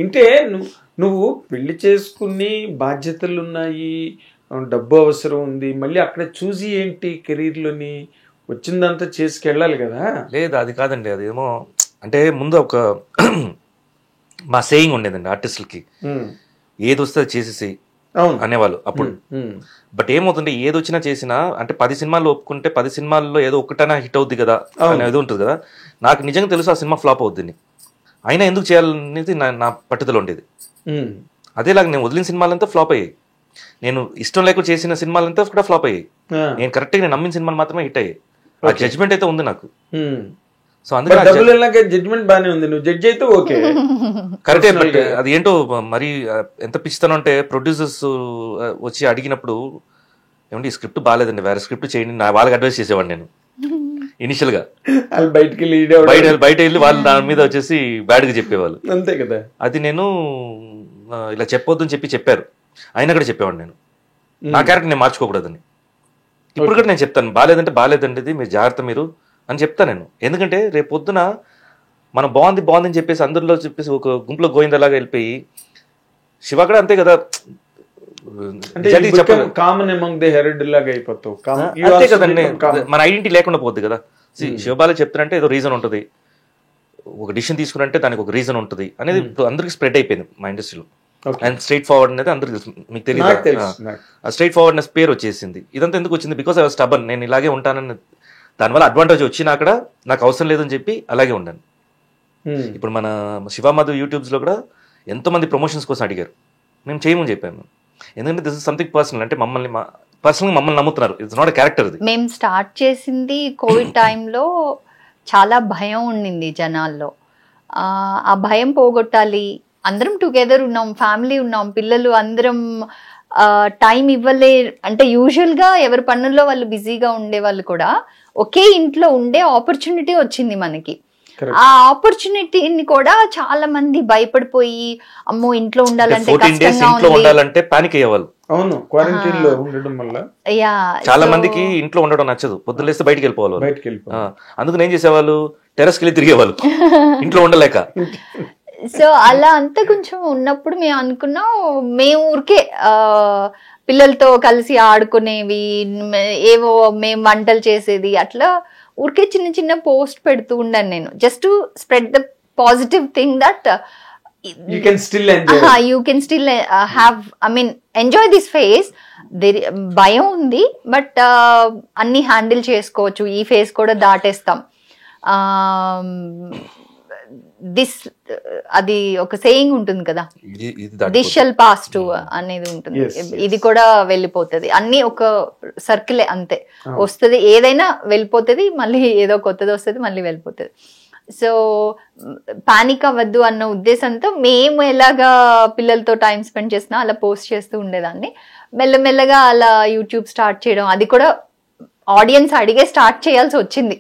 అంటే నువ్వు పెళ్లి చేసుకుని బాధ్యతలు ఉన్నాయి, డబ్బు అవసరం ఉంది, మళ్ళీ అక్కడ చూసి ఏంటి కెరీర్లోని వచ్చిందంతా చేసుకెళ్ళాలి కదా. లేదు అది కాదండి, అదేమో అంటే ముందు ఒక మా సేయింగ్ ఉండేదండి ఆర్టిస్టులకి, ఏది వస్తే అది చేసేసి అనేవాళ్ళు అప్పుడు. బట్ ఏమవుతుంటే ఏది వచ్చినా చేసినా అంటే 10 సినిమాలు ఒప్పుకుంటే 10 సినిమాల్లో ఏదో ఒకటైనా హిట్ అవుద్ది కదా అనేది ఉంటుంది కదా. నాకు నిజంగా తెలుసు ఆ సినిమా ఫ్లాప్ అవుద్ది, అయినా ఎందుకు చేయాలనేది నా పట్టుదల ఉండేది. అదేలాగా నేను వదిలిన సినిమాలంతా ఫ్లాప్ అయ్యాయి, నేను ఇష్టం లేకుండా చేసిన సినిమాలంతా కూడా ఫ్లాప్ అయ్యాయి. నేను కరెక్ట్గా నేను నమ్మిన సినిమాలు మాత్రమే హిట్ అయ్యాయి. ఆ జడ్జ్మెంట్ అయితే ఉంది నాకు. సో అందుకే జడ్జ్మెంట్ బాగానే ఉంది, నువ్వు జడ్జ్ అయితే ఓకే కరెక్టే. బట్ అది ఏంటో మరి ఎంత పిస్తాను అంటే ప్రొడ్యూసర్స్ వచ్చి అడిగినప్పుడు ఏమంటే ఈ స్క్రిప్ట్ బాగాలేదండి, వేరే స్క్రిప్ట్ చేయండి, నా వాళ్ళకి అడ్వైస్ చేసేవాడిని నేను ఇనిషియల్ గా. బయట వెళ్ళి వాళ్ళు దాని మీద వచ్చేసి బ్యాడ్ గా చెప్పేవాళ్ళు, అంతే కదా. అది నేను ఇలా చెప్పొద్దు అని చెప్పారు, అయినా కూడా చెప్పేవాడు నేను నా క్యారెక్టర్ నేను మార్చుకోకూడదని. ఇప్పుడు కూడా నేను చెప్తాను, బాగాలేదంటే బాగాలేదండి, ఇది మీరు జాగ్రత్త మీరు అని చెప్తాను నేను. ఎందుకంటే రేపు పొద్దున మనం బాగుంది అని చెప్పేసి అందరిలో చెప్పేసి ఒక గుంపులో గోయిందలాగా వెళ్ళిపోయి, శివ కూడా అంతే కదా, అంతే కదండి, మన ఐడెంటిటీ లేకుండా పోద్ది కదా. శివబాలే చెప్తారంటే ఏదో రీజన్ ఉంటుంది, ఒక డిసిషన్ తీసుకురంటే దానికి ఒక రీజన్ ఉంటుంది అనేది ఇప్పుడు అందరికి స్ప్రెడ్ అయిపోయింది మా ఇండస్ట్రీలో. అండ్ స్ట్రైట్ ఫార్వర్డ్ అనేది అందరికి తెలుసు, మీకు తెలియదు. ఆ స్ట్రైట్ ఫార్వర్డ్నెస్ పేరు వచ్చేసింది. ఇదంతా ఎందుకు వచ్చింది? బికాస్ ఐ వాజ్ స్టబర్న్, నేను ఇలాగే ఉంటానని. దానివల్ల అడ్వాంటేజ్ వచ్చినా కూడా నాకు అవసరం లేదని చెప్పి అలాగే ఉన్నాను. ఇప్పుడు మన శివామధు యూట్యూబ్స్లో కూడా ఎంతోమంది ప్రమోషన్స్ కోసం అడిగారు, మేము చేయమని చెప్పాము. ఎందుకంటే దిస్ ఇస్ సంథింగ్ పర్సనల్, అంటే పర్సనల్గా మమ్మల్ని నమ్ముతున్నారు, ఇట్స్ నాట్ ఎ క్యారెక్టర్. మేము స్టార్ట్ చేసింది కోవిడ్ టైంలో, చాలా భయం ఉండింది జనాల్లో. ఆ భయం పోగొట్టాలి, అందరం టుగెదర్ ఉన్నాం, ఫ్యామిలీ ఉన్నాం, పిల్లలు అందరం టైం ఇవ్వలే అంటే యూజువల్గా ఎవరి పనుల్లో వాళ్ళు బిజీగా ఉండే వాళ్ళు కూడా ఒకే ఇంట్లో ఉండే ఆపర్చునిటీ వచ్చింది మనకి. ఆ ఆపర్చునిటీని కూడా చాలా మంది భయపడిపోయి, అమ్మో ఇంట్లో ఉండాలంటే పానిక్ అయ్యేవాళ్ళు. అవును, క్వారంటైన్ లో ఉండడం వల్ల చాలా మందికి ఇంట్లో ఉండడం నచ్చదు, పొద్దులేస్తే బయటికి వెళ్ళిపోవాలి. అందుకని ఏం చేసేవాళ్ళు, టెర్రస్కి వెళ్ళి తిరిగేవాళ్ళు ఇంట్లో ఉండలేక. సో అలా అంతా కొంచెం ఉన్నప్పుడు మేము అనుకున్నాం, మేము ఊరికే పిల్లలతో కలిసి ఆడుకునేవి, ఏవో మేము వంటలు చేసేది, అట్లా ఊరికే చిన్న చిన్న పోస్ట్ పెడుతూ ఉన్నాను నేను, just to spread the positive thing that you can still have, I mean, enjoy this phase. భయం ఉంది, బట్ అన్ని హ్యాండిల్ చేసుకోవచ్చు, ఈ ఫేజ్ కూడా దాటేస్తాం. అది ఒక సేయింగ్ ఉంటుంది కదా, దిస్ షల్ పాస్ టు అనేది ఉంటుంది. ఇది కూడా వెళ్ళిపోతుంది, అన్ని ఒక సర్కిలే అంతే, వస్తుంది ఏదైనా వెళ్ళిపోతుంది, మళ్ళీ ఏదో కొత్తది వస్తుంది, మళ్ళీ వెళ్ళిపోతుంది. సో పానిక్ అవ్వద్దు అన్న ఉద్దేశంతో మేము ఎలాగా పిల్లలతో టైం స్పెండ్ చేసినా అలా పోస్ట్ చేస్తూ ఉండేదాన్ని. మెల్లమెల్లగా అలా యూట్యూబ్ స్టార్ట్ చేయడం, అది కూడా ఆడియన్స్ అడిగే స్టార్ట్ చేయాల్సి వచ్చింది.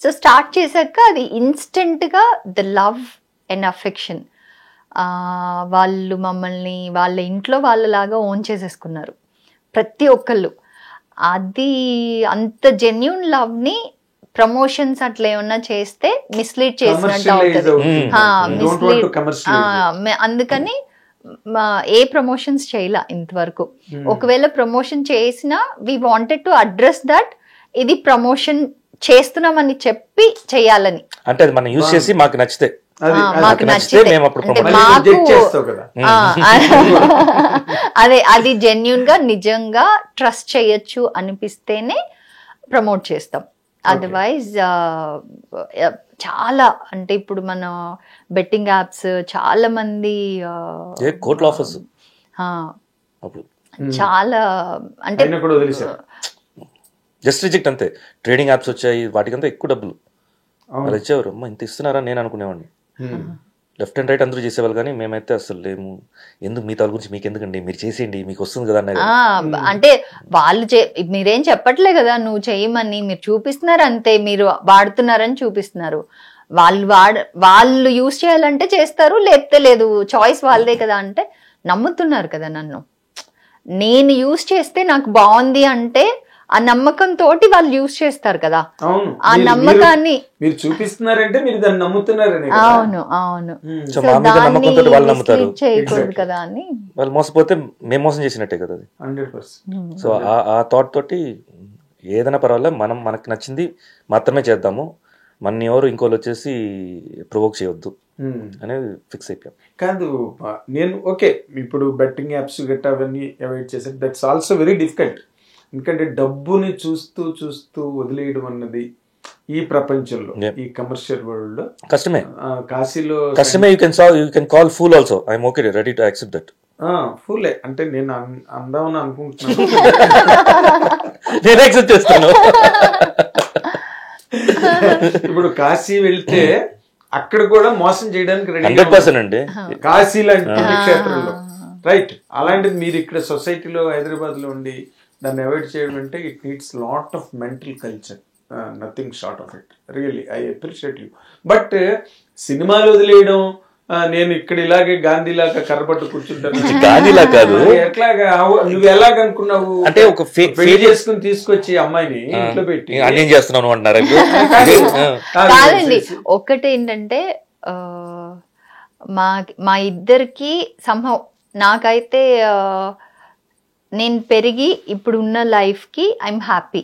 సో స్టార్ట్ చేశాక అది ఇన్స్టెంట్గా ద లవ్ అండ్ అఫెక్షన్, వాళ్ళు మమ్మల్ని వాళ్ళ ఇంట్లో వాళ్ళలాగా ఓన్ చేసేసుకున్నారు ప్రతి ఒక్కళ్ళు. అది అంత జెన్యూన్ లవ్ని ప్రమోషన్స్ అట్లా ఏమన్నా చేస్తే మిస్లీడ్ చేసినట్టు అవుతుంది. అందుకని ఏ ప్రమోషన్స్ చేయలే ఇంతవరకు. ఒకవేళ ప్రమోషన్ చేసినా we wanted to address that ఇది ప్రమోషన్ చేస్తున్నామని చెప్పి చేయాలని. అంటే అది మనం యూజ్ చేసి మాకు నచ్చితే అదే, అది జెన్యూన్ గా నిజంగా ట్రస్ట్ చేయొచ్చు అనిపిస్తేనే ప్రమోట్ చేస్తాం. అదర్వైజ్ చాలా అంటే ఇప్పుడు మన బెట్టింగ్ యాప్స్ చాలా మంది చాలా అంటే జస్ట్ రిజెక్ట్ అంతే. ట్రేడింగ్ యాప్స్ వచ్చాయి, వాటికంతా ఎక్కువ డబ్బులు వాళ్ళు ఇచ్చేవారు. అమ్మ ఇంత ఇస్తున్నారా నేను అనుకునేవాడిని. లెఫ్ట్ అండ్ రైట్ అందరూ చేసేవాళ్ళు, కానీ మేమైతే అసలు లేము, ఎందుకు మీ తల గురించి మీకు ఎందుకండి, మీరు చేసేయండి మీకు వస్తుంది కదా అన్నది. అంటే వాళ్ళు మీరేం చెప్పట్లే కదా నువ్వు చేయమని, మీరు చూపిస్తున్నారు అంతే, మీరు వాడుతున్నారని చూపిస్తున్నారు. వాళ్ళు యూజ్ చేయాలంటే చేస్తారు, లేకపోతే లేదు, చాయిస్ వాళ్ళదే కదా. అంటే నమ్ముతున్నారు కదా నన్ను, నేను యూజ్ చేస్తే నాకు బాగుంది అంటే ఆ నమ్మకం తోటి వాళ్ళు యూజ్ చేస్తారు కదా. అవును, ఆ నమ్మకాన్ని మీరు చూపిస్తున్నారంటే మీరు దాన్ని నమ్ముతున్నారని. అవును అవును, సో మా మీద నమ్మకంతో వాళ్ళు నమ్ముతారు, చేయకూడదు కదా అని. వాళ్ళు మోసపోతే మేము మోసం చేసినట్టే కదా అది. 100%. సో ఆ థాట్ తోటి ఏదైనా పర్వాలేదు, మనం మనకు నచ్చింది మాత్రమే చేద్దాము, మన ఎవరు ఇంకోళ్ళు వచ్చేసి ప్రొవోక్ చేయొద్దు అనేది ఫిక్స్ అయిపోయాం. కాదు, నేను ఓకే ఇప్పుడు బెట్టింగ్ యాప్స్ గట్టా అవన్నీ అవాయిడ్ చేశాను. That's also very difficult. ఎందుకంటే డబ్బుని చూస్తూ చూస్తూ వదిలేయడం అన్నది ఈ ప్రపంచంలో, ఈ కమర్షియల్ వరల్డ్ లో కష్టమే. కాశీలో కష్టమే. You can call fool also. I'm okay, ready to accept that. ఫూలే అంటే నేను అందామని అనుకుంటున్నాను. నేను యాక్సెప్ట్ చేస్తాను. ఇప్పుడు కాశీ వెళ్తే అక్కడ కూడా మోసం చేయడానికి రెడీ 100% అండి. కాశీ లాంటి క్షేత్రంలో, రైట్? అలాంటిది మీరు ఇక్కడ సొసైటీలో హైదరాబాద్ లో ఉండి దాన్ని అవాయిడ్ చేయడం అంటే it needs lot of mental culture, nothing short of it. Really I appreciate you. But సినిమాలు వదిలేయడం, నేను ఇక్కడ ఇలాగే గాంధీలాగా కర్రబట్టు కూర్చుంటాను, గాంధీలా కాదు, ఎట్లాగా నువ్వు ఎలాగనుకున్నావు? అంటే ఒక పెళ్లి చేసుకుని తీసుకొచ్చి అమ్మాయిని ఇంట్లో పెట్టి అన్నేం చేస్తున్నాను అంటున్నారు. కాదండి, ఒకటి ఏంటంటే మా ఇద్దరికి సంహవ్, నాకైతే నేను పెరిగి ఇప్పుడు ఉన్న లైఫ్కి ఐఎమ్ హ్యాపీ.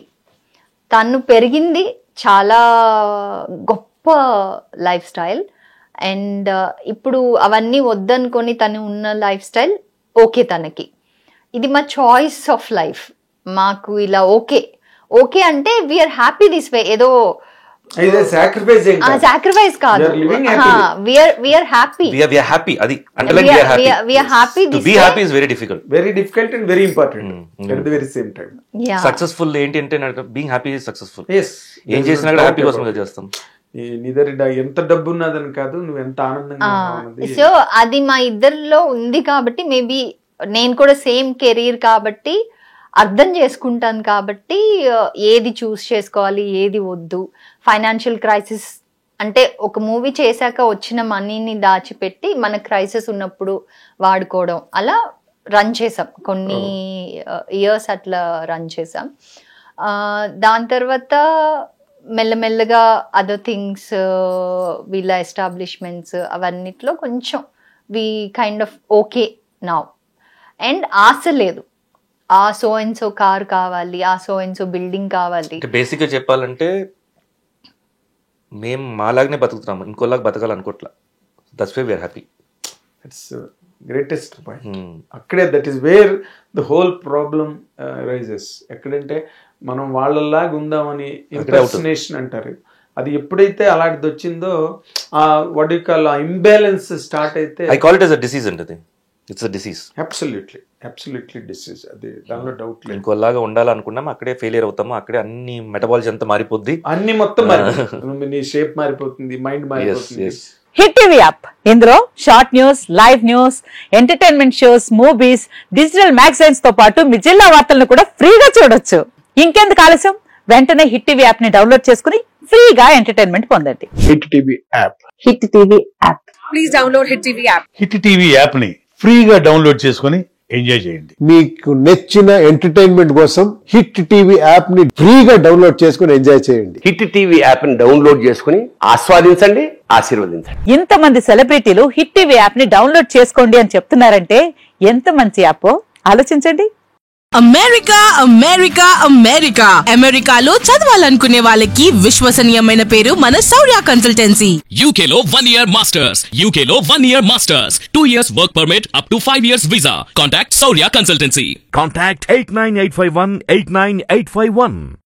తను పెరిగింది చాలా గొప్ప లైఫ్ స్టైల్, అండ్ ఇప్పుడు అవన్నీ వద్దనుకొని తను ఉన్న లైఫ్ స్టైల్ ఓకే తనకి. ఇది మా చాయిస్ ఆఫ్ లైఫ్. మాకు ఇలా ఓకే ఓకే అంటే వీఆర్ హ్యాపీ దిస్ వే. ఏదో సాక్రిఫైస్ కాదు, వీఆర్ హ్యాపీ. అది very difficult and very important at the very same time. Successful ఏంటి అంటే బీయింగ్ హ్యాపీ ఇస్ సక్సెస్ఫుల్. ఏం చేసినా కూడా హ్యాపీ కోసం చేస్తాం. ఎంత డబ్బు ఉన్నదని కాదు, నువ్వు ఎంత ఆనందంగా. సో అది మా ఇద్దరిలో ఉంది కాబట్టి, మేబీ నేను కూడా సేమ్ కెరీర్ కాబట్టి అర్థం చేసుకుంటాను కాబట్టి ఏది చూస్ చేసుకోవాలి, ఏది వద్దు. ఫైనాన్షియల్ క్రైసిస్ అంటే ఒక మూవీ చేశాక వచ్చిన మనీని దాచిపెట్టి మన క్రైసిస్ ఉన్నప్పుడు వాడుకోవడం, అలా రన్ చేసాం కొన్ని ఇయర్స్, అట్లా రన్ చేసాం. దాని తర్వాత మెల్లమెల్లగా అదర్ థింగ్స్, వీళ్ళ ఎస్టాబ్లిష్మెంట్స్ అవన్నిట్లో కొంచెం we kind of okay now. And ఆశ లేదు, ఆ సో అండ్ సో కార్ కావాలి, ఆ సో అండ్ సో బిల్డింగ్ కావాలి. బేసిక్గా చెప్పాలంటే మేము మాలాగానే బతుకుతున్నాము, ఇంకోలాగా బతకాలనుకోవట్లా. That's why we are happy. It's greatest point. అక్కడే that is where the whole problem rises. ఎక్కడంటే మనం వాళ్ళలాగా ఉందామని ఇంపర్సనేషన్ అంటారు. అది ఎప్పుడైతే అలాంటిది వచ్చిందో what you call imbalance start అయితే, I call it as a disease అండి. అది it's a disease. Absolutely disease. అది దానిలో డౌట్ లేదు. ఇంకోలాగా ఉండాలనుకున్నాము, అక్కడే ఫెయిలియర్ అవుతాము. అక్కడే అన్ని మెటబాలజీ అంతా మారిపోద్ది, అన్ని మొత్తం మారిపోతుంది. నీ షేప్ మారిపోతుంది, మైండ్ మారిపోతుంది. హిట్ టీవీ యాప్, ఇందులో short news, live news, entertainment shows, movies, digital magazines తో పాటు మీ జిల్లా వార్తలను కూడా ఫ్రీగా చూడొచ్చు. ఇంకెందుకు ఆలస్యం, వెంటనే హిట్ టీవీ యాప్ ని డౌన్లోడ్ చేసుకుని ఫ్రీగా ఎంటర్టైన్మెంట్ పొందండి. Hit TV app. Hit TV app. Please download hit TV app. Hit TV app ని ఫ్రీగా డౌన్లోడ్ చేసుకుని ఎంజాయ్ చేయండి. మీకు నచ్చిన ఎంటర్టైన్మెంట్ కోసం హిట్ టీవీ యాప్ ని ఫ్రీగా డౌన్లోడ్ చేసుకుని ఎంజాయ్ చేయండి. హిట్ టీవీ యాప్ ని డౌన్లోడ్ చేసుకుని ఆస్వాదించండి, ఆశీర్వదించండి. ఇంతమంది సెలబ్రిటీలు హిట్ టీవీ యాప్ ని డౌన్లోడ్ చేసుకోండి అని చెప్తున్నారంటే ఎంత మంచి యాప్ ఆలోచించండి. అమెరికా అమెరికా అమెరికా అమెరికాలో చదవాలనుకునే వాళ్ళకి విశ్వసనీయమైన పేరు మన శౌర్య కన్సల్టెన్సీ. UK లో 1 year masters, UK లో 1 year masters, 2 years work permit up to 5 years visa. Contact Saurya Consultancy. Contact 89851 89851.